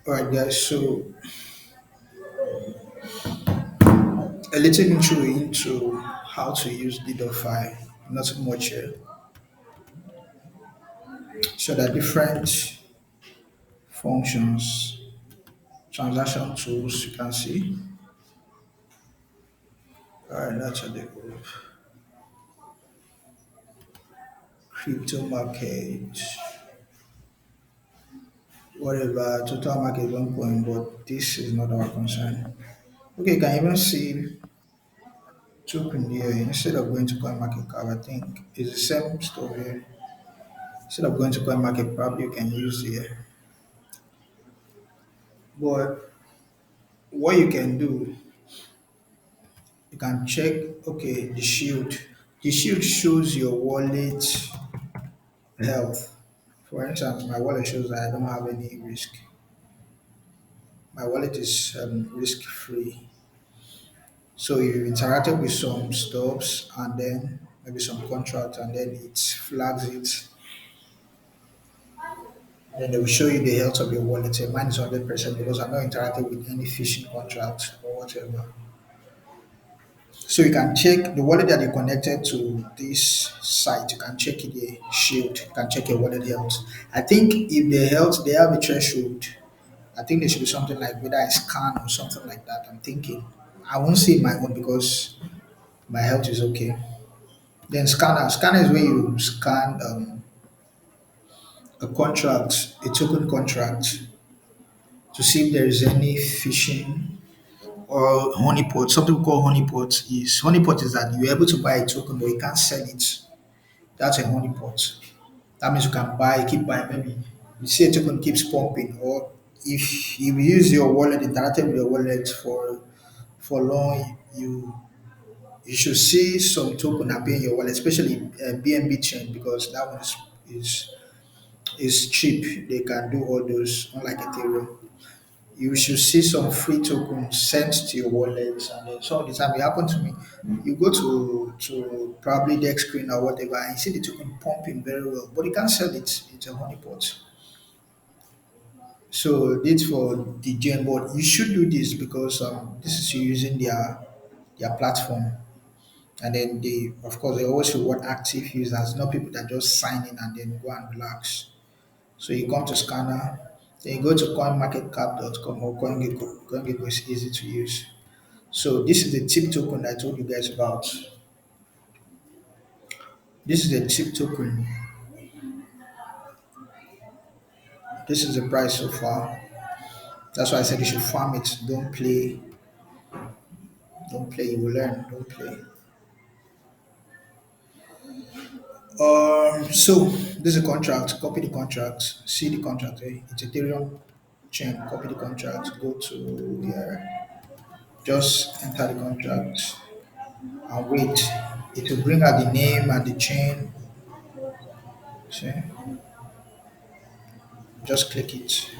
All right, guys. So a little intro into how to use Dedotfi. Not much here. So there are different functions, transaction tools you can see. All right, that's how they go. Crypto market, whatever. Total market 1 point, but this is not our concern. Okay, you can even see token here instead of going to coin market cap. I think it's the same stuff here. Instead of going to coin market, probably you can use here. But what you can do, you can check, okay, the shield. The shield shows your wallet health. For instance, my wallet shows that I don't have any risk. My wallet is risk free. So you interacted with some stocks and then maybe some contract and then it flags it. Then they will show you the health of your wallet. Say mine is 100% because I'm not interacting with any phishing contract or whatever. So you can check the wallet that you connected to this site. You can check it the shield. You can check your wallet health. I think if the health they have a threshold, I think there should be something like whether I scan or something like that. I'm thinking I won't see my own because my health is okay. Then scanner. Scanner is where you scan a contract, a token contract, to see if there is any phishing or honeypot. Something we call honeypot is that you're able to buy a token but you can't sell it. That's a honeypot. That means you can buy, keep buying. Maybe you see a token keeps pumping, or if you use your wallet, interacted with your wallet for long, you should see some token appear in your wallet, especially BNB chain because that one is cheap. They can do all those, unlike Ethereum. You should see some free tokens sent to your wallet, and then some of the time it happened to me. You go to probably deck screen or whatever, and you see the token pumping very well, but you can't sell it. It's a honeypot. So this for the gen, but you should do this because this is you using their platform, and then they of course they always reward active users, not people that just sign in and then go and relax. So you come to scanner, then you go to coinmarketcap.com or CoinGecko. CoinGecko is easy to use. So this is the tip token I told you guys about. This is the tip token. This is the price so far. That's why I said you should farm it. Don't play. Don't play. You will learn. Don't play. So this is a contract. Copy the contract. See the contract. It's Ethereum chain. Copy the contract. Go to here. Just enter the contract and wait. It will bring out the name and the chain. See, just click it.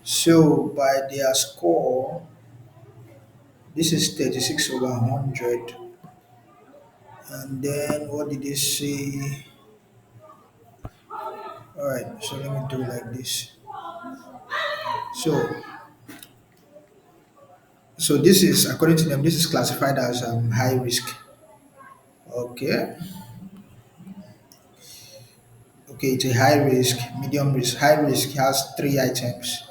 So by their score, this is 36 over 100. And then what did they say? All right, so let me do like this. So, so this is according to them, this is classified as high risk. Okay, okay, it's a high risk, medium risk. High risk has three items.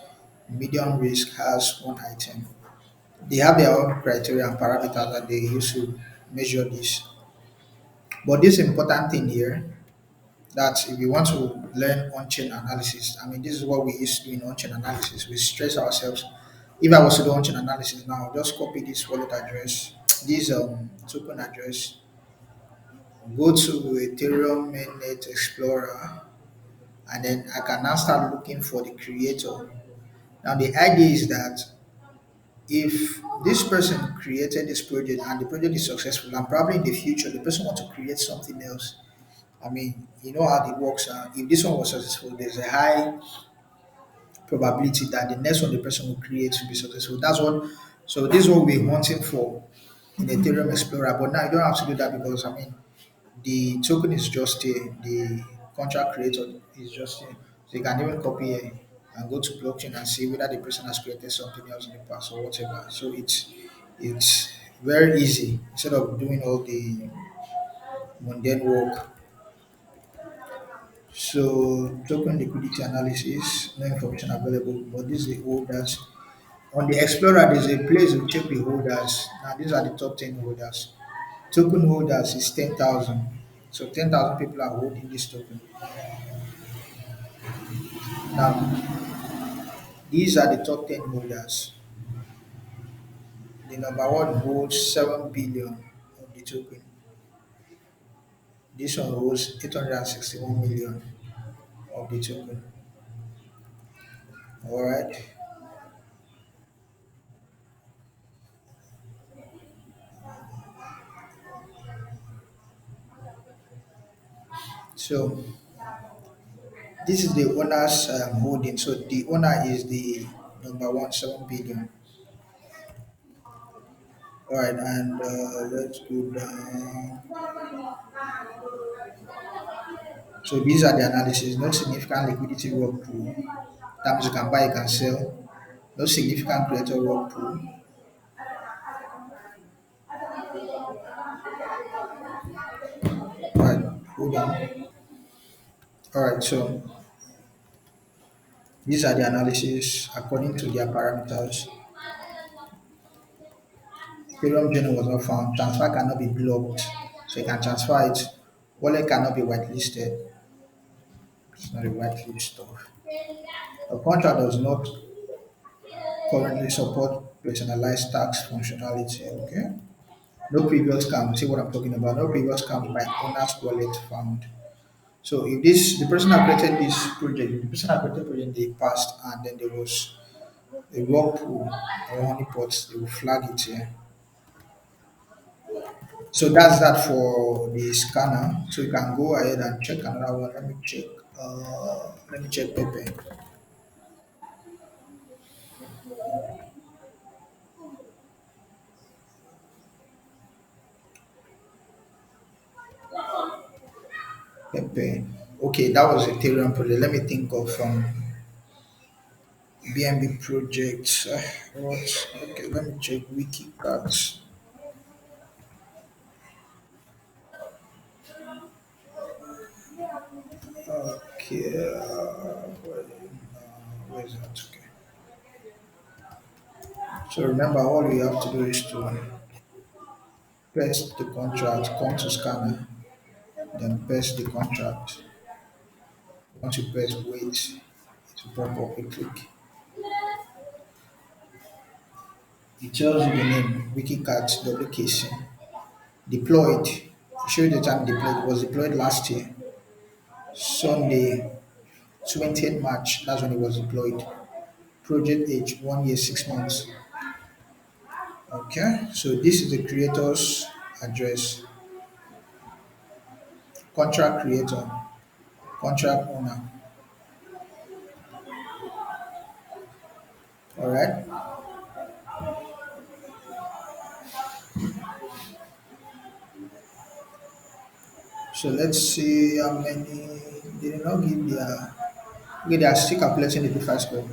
Medium risk has one item. They have their own criteria and parameters that they use to measure this. But this important thing here that if you want to learn on-chain analysis, I mean, this is what we used to do in on-chain analysis. We stress ourselves. If I was to do on-chain analysis now, just copy this wallet address, this token address, go to Ethereum mainnet Explorer, and then I can now start looking for the creator. Now, the idea is that if this person created this project and the project is successful, and probably in the future the person wants to create something else, I mean, you know how it works. If this one was successful, there's a high probability that the next one the person will create will be successful. That's what. So this is what we're wanting for in Ethereum Explorer. But now you don't have to do that because I mean, The token is just here. The contract creator is just here. So you can even copy here and go to blockchain and see whether the person has created something else in the past or whatever. So it's very easy instead of doing all the mundane work. So token liquidity analysis, no information available, but this is the holders. On the Explorer, there's a place to check the holders. Now these are the top 10 holders. Token holders is 10,000. So 10,000 people are holding this token. Now these are the top 10 holders. The number one holds 7 billion of the token. This one holds 861 million of the token. All right. So this is the owner's holding. So the owner is the number one, 7 billion. All right, and let's go down. So these are the analysis. No significant liquidity work pool. That means you can buy, you can sell. No significant creator work pool. All right, hold on. All right, so these are the analysis according to their parameters. Ethereum journal was not found. Transfer cannot be blocked, so you can transfer it. Wallet cannot be whitelisted. It's not a whitelist stuff. A contract does not currently support personalized tax functionality. Okay. No previous scam. See what I'm talking about. No previous scam by owner's wallet found. So if this the person that created this project, the person that created project in the past, and then there was a rug pool or honeypots, they will flag it here. So that's that for the scanner. So you can go ahead and check another one. Let me check. Let me check Pepe. Pepe. Okay, that was Ethereum project. Let me think of BNB projects. What? Okay, let me check WikiCats. Okay, where is that? Okay. So remember, all you have to do is to paste the contract, come to scanner, then paste the contract. Once you paste, wait to pop up a click. It tells you the name, WikiCat WKC. Deployed. It shows the time deployed. It was deployed last year, Sunday, 20th March. That's when it was deployed. Project age 1 year, 6 months. Okay, so this is the creator's address, contract creator, contract owner. All right. So let's see how many they did not give their. Okay, they are still calculating the DeFi score.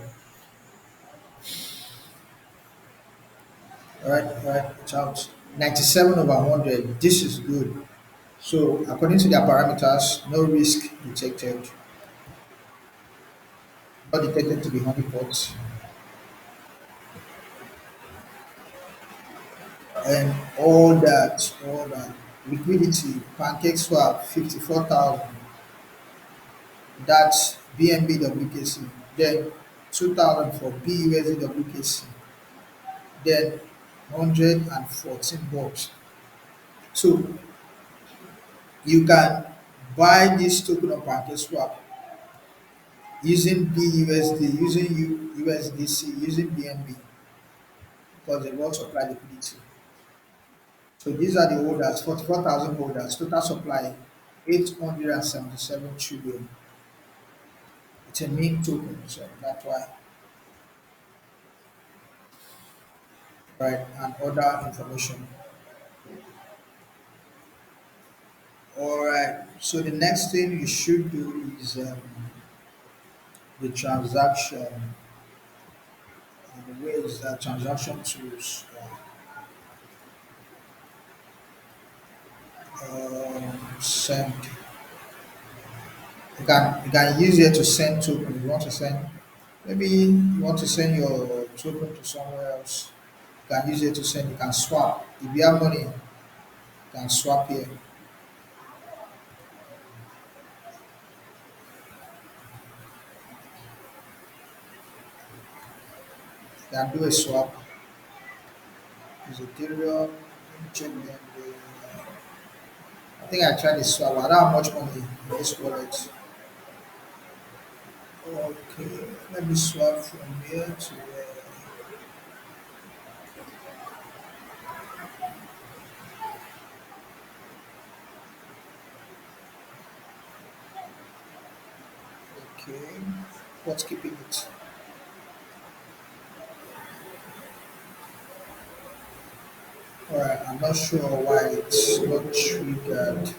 All right, it's out. 97 over 100. This is good. So according to their parameters, no risk detected. Not detected to be honeypots. And all that. Liquidity, pancake swap, 54,000. That's BNB WKC. Then 2,000 for BUSD WKC. Then 114 bucks. So you can buy this token of pancake swap using BUSD, using USDC, using BNB because they will supply liquidity. So these are the holders, 44,000 holders, total supply 877 trillion. It's a meme token, so that's why, right? And other information. All right. So the next thing you should do is the transaction. The way is that transaction tools. Send. You can use it to send token. You want to send. Maybe you want to send your token to somewhere else. You can use it to send. You can swap. If you have money, you can swap here. You can do a swap. Use Ethereum. Let me check them. I think I tried a swap. I don't have much money in this wallet. Okay, let me swap from here to okay. What's keeping it? Alright, I'm not sure why it's not triggered.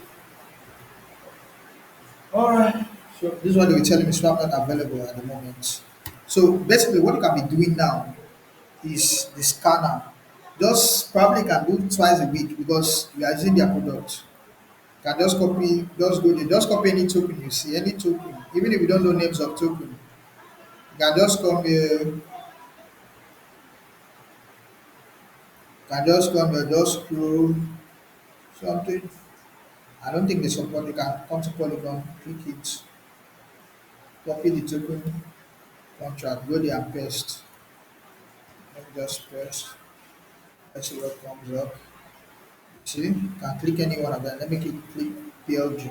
Alright. So this is what they were telling me swap not available at the moment. So basically what you can be doing now is the scanner. Just probably can do twice a week because you are using their product. You can just copy, just go there, just copy any token you see, any token, even if you don't know names of token. You can just come here, you can just come here, just scroll something. I don't think they support. You can come to Polygon, click it, copy the token contract, go there and paste. Let me just paste. Let's see what comes up. See, you can click any one of them. Let me click PLG.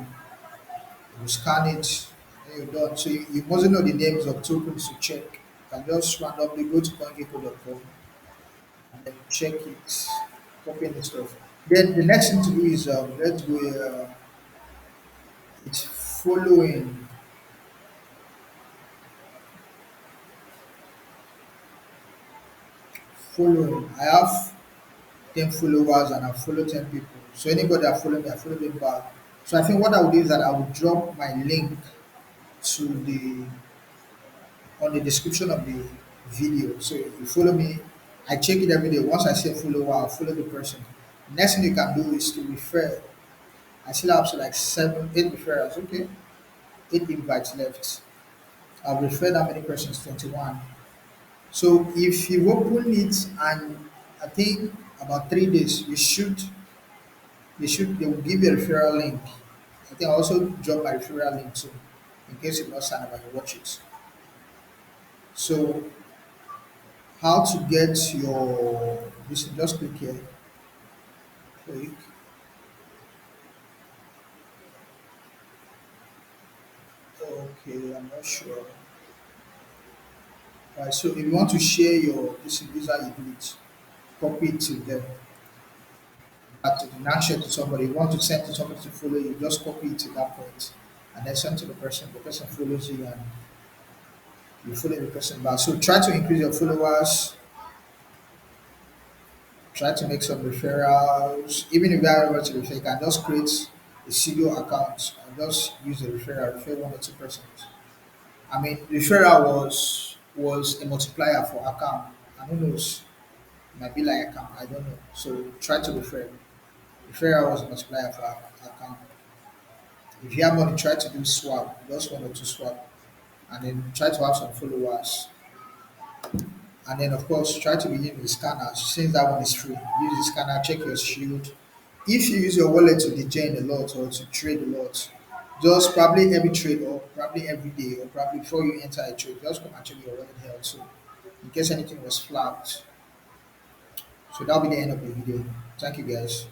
You scan it, then you're done. So you mustn't know the names of tokens to check. You can just randomly go to CoinGecko.com and then check it, copy any stuff. Then the next thing to do is let's go. It's following. Following. I have 10 followers and I follow 10 people. So anybody that follow me, I follow them back. So I think what I would do is that I would drop my link to the on the description of the video. So if you follow me, I check it every day. Once I see a follower, I'll follow the person. Next thing you can do is to refer. I still have like seven, eight referrals. Okay, eight invites left. I've referred that many persons, 21. So if you open it and I think about 3 days, they will give you a referral link. I think I also drop my referral link too, in case you not sign up and you watch it. So how to get your this just click here, click. Okay, I'm not sure. Right, so if you want to share your this is how you do it. Copy it to them. To not share to somebody. You want to send to somebody to follow you, just copy it to that point and then send to the person. The person follows you and you follow the person back. So try to increase your followers. Try to make some referrals. Even if you are able to refer, you can just create a studio account and just use the referral, refer one or two persons. I mean, referral was a multiplier for account. And who knows? It might be like account. I don't know. So try to refer. Referral was a multiplier for account. If you have money, try to do swap, just one or two swap, and then try to have some followers. And then, of course, try to be using the scanner since that one is free. Use the scanner, check your shield. If you use your wallet to degenerate a lot or to trade a lot, just probably every trade or probably every day or probably before you enter a trade, just come and check your wallet health. So, in case anything was flagged. So, that'll be the end of the video. Thank you, guys.